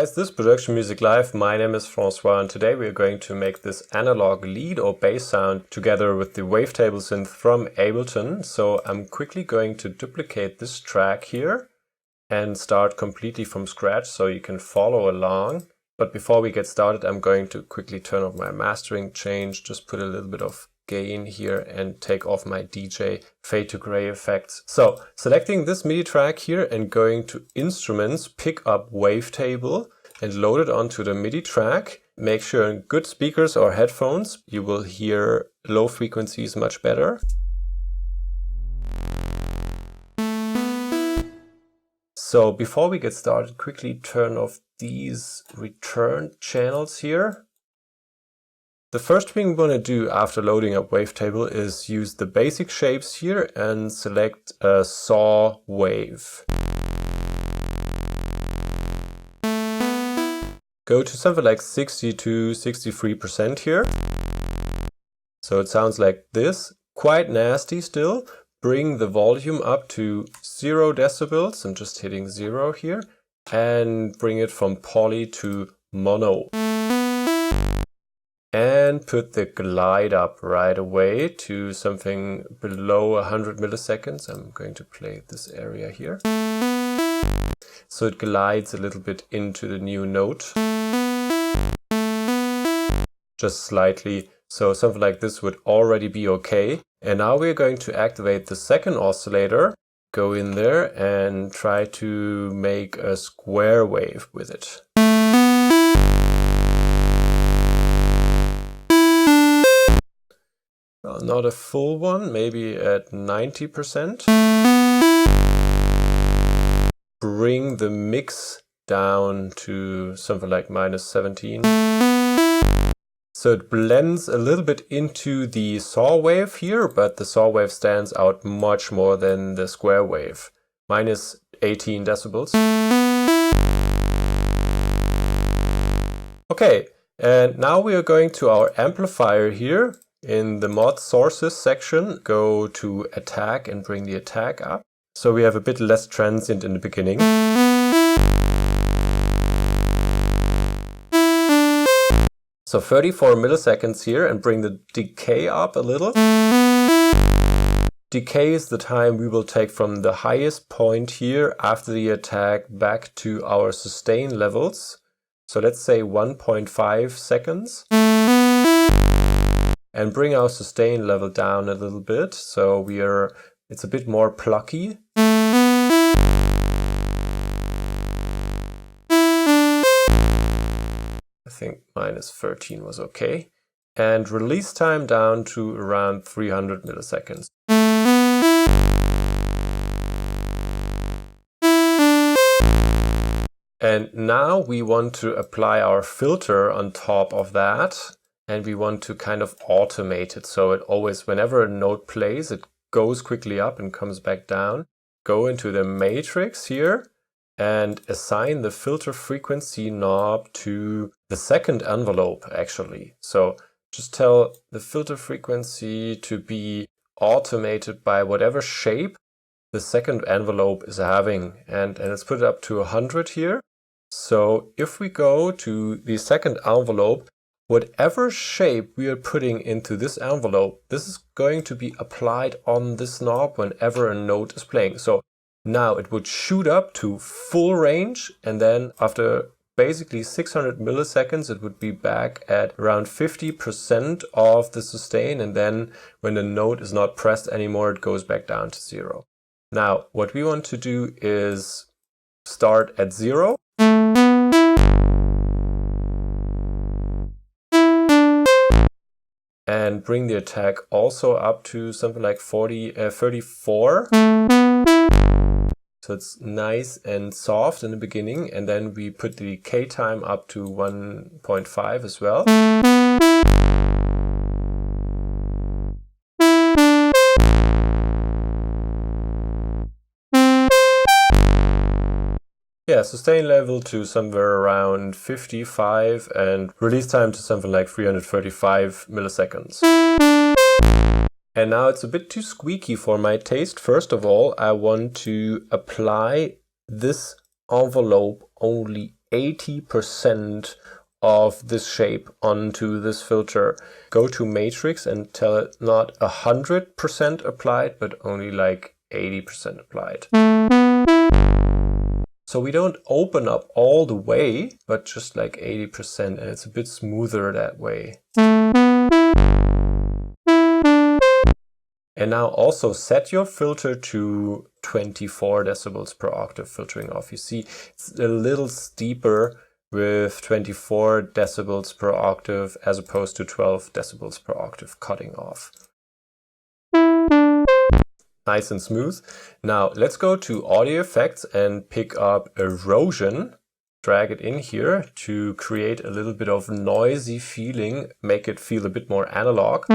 guys, this is Production Music Live. My name is Francois and today we are going to make this analog lead or bass sound together with the Wavetable synth from Ableton. So I'm quickly going to duplicate this track here and start completely from scratch so you can follow along. But before we get started, I'm going to quickly turn off my mastering change, just put a little bit of gain here and take off my DJ fade to gray effects. So selecting this MIDI track here and going to instruments, pick up Wavetable and load it onto the MIDI track. Make sure in good speakers or headphones you will hear low frequencies much better. So before we get started, quickly turn off these return channels here. The first thing we want to do after loading up Wavetable is use the basic shapes here and select a saw wave. Go to something like 60 to 63% here. So it sounds like this, quite nasty still. Bring the volume up to 0 decibels, I'm just hitting 0 here, and bring it from poly to mono. And put the glide up right away to something below 100 milliseconds. I'm going to play this area here. So it glides a little bit into the new note. Just slightly. So something like this would already be okay. And now we're going to activate the second oscillator. Go in there and try to make a square wave with it. Well, not a full one, maybe at 90%. Bring the mix down to something like -17. So it blends a little bit into the saw wave here, but the saw wave stands out much more than the square wave. -18 decibels. Okay, and now we are going to our amplifier here. In the mod sources section, go to attack and bring the attack up. So we have a bit less transient in the beginning. So 34 milliseconds here and bring the decay up a little. Decay is the time we will take from the highest point here after the attack back to our sustain levels. So let's say 1.5 seconds. And bring our sustain level down a little bit, so it's a bit more plucky. I think -13 was okay. And release time down to around 300 milliseconds. And now we want to apply our filter on top of that. And we want to kind of automate it, so it always, whenever a note plays, it goes quickly up and comes back down. Go into the matrix here and assign the filter frequency knob to the second envelope, actually. So just tell the filter frequency to be automated by whatever shape the second envelope is having. And let's put it up to 100 here. So if we go to the second envelope, whatever shape we are putting into this envelope, this is going to be applied on this knob whenever a note is playing. So now it would shoot up to full range, and then after basically 600 milliseconds, it would be back at around 50% of the sustain. And then when the note is not pressed anymore, it goes back down to 0. Now, what we want to do is start at 0. And bring the attack also up to something like 34. So it's nice and soft in the beginning, and then we put the decay time up to 1.5 as well. Yeah, sustain level to somewhere around 55 and release time to something like 335 milliseconds. And now it's a bit too squeaky for my taste. First of all, I want to apply this envelope only 80% of this shape onto this filter. Go to matrix and tell it not 100% applied, but only like 80% applied. So we don't open up all the way, but just like 80%, and it's a bit smoother that way. And now also set your filter to 24 decibels per octave filtering off. You see it's a little steeper with 24 decibels per octave as opposed to 12 decibels per octave cutting off. Nice and smooth. Now let's go to audio effects and pick up erosion. Drag it in here to create a little bit of noisy feeling, make it feel a bit more analog.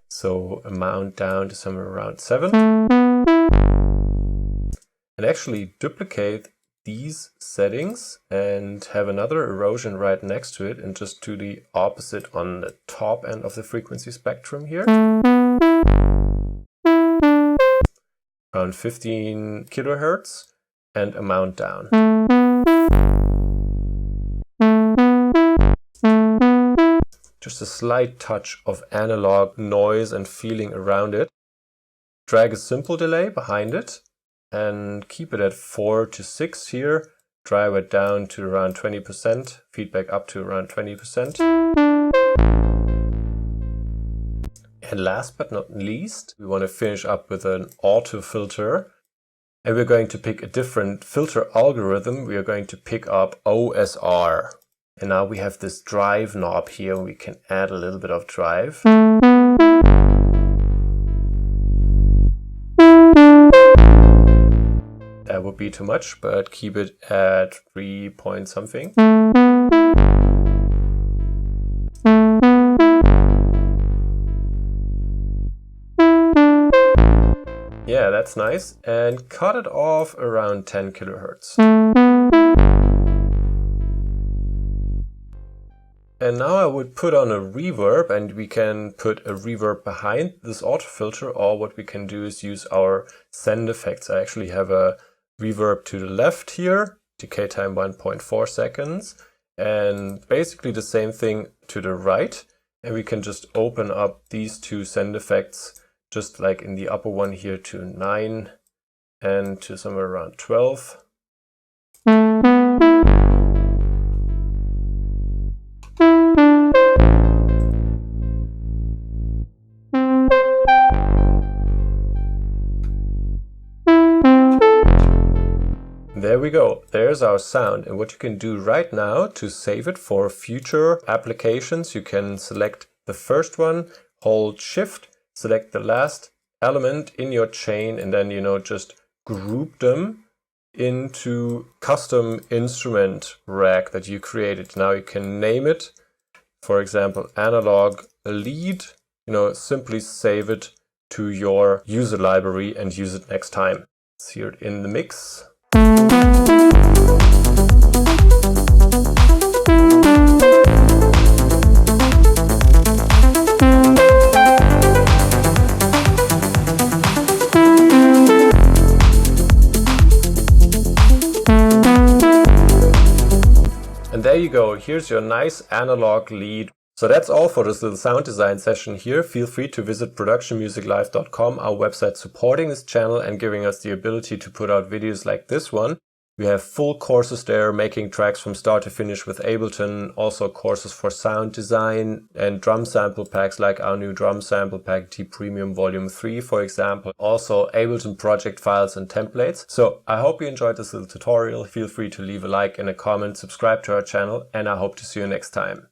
So amount down to somewhere around 7. And actually duplicate these settings and have another erosion right next to it and just do the opposite on the top end of the frequency spectrum here. Around 15 kilohertz and amount down. Just a slight touch of analog noise and feeling around it. Drag a simple delay behind it and keep it at 4 to 6 here. Drive it down to around 20%, feedback up to around 20%. And last but not least, we want to finish up with an auto filter. And we're going to pick a different filter algorithm. We are going to pick up OSR. And now we have this drive knob here. We can add a little bit of drive. That would be too much, but keep it at 3 point something. Yeah, that's nice. And cut it off around 10 kilohertz. And now I would put on a reverb, and we can put a reverb behind this auto filter, or what we can do is use our send effects. I actually have a reverb to the left here, decay time 1.4 seconds, and basically the same thing to the right. And we can just open up these two send effects, just like in the upper one here to 9 and to somewhere around 12. There we go, there's our sound. And what you can do right now to save it for future applications, you can select the first one, hold Shift, select the last element in your chain, and then, just group them into custom instrument rack that you created. Now you can name it, for example, analog lead, simply save it to your user library and use it next time. Let's hear it in the mix. And there you go, here's your nice analog lead. So that's all for this little sound design session here. Feel free to visit productionmusiclive.com, our website supporting this channel and giving us the ability to put out videos like this one. We have full courses there, making tracks from start to finish with Ableton, also courses for sound design and drum sample packs like our new drum sample pack T Premium Volume 3, for example. Also Ableton project files and templates. So I hope you enjoyed this little tutorial. Feel free to leave a like and a comment, subscribe to our channel, and I hope to see you next time.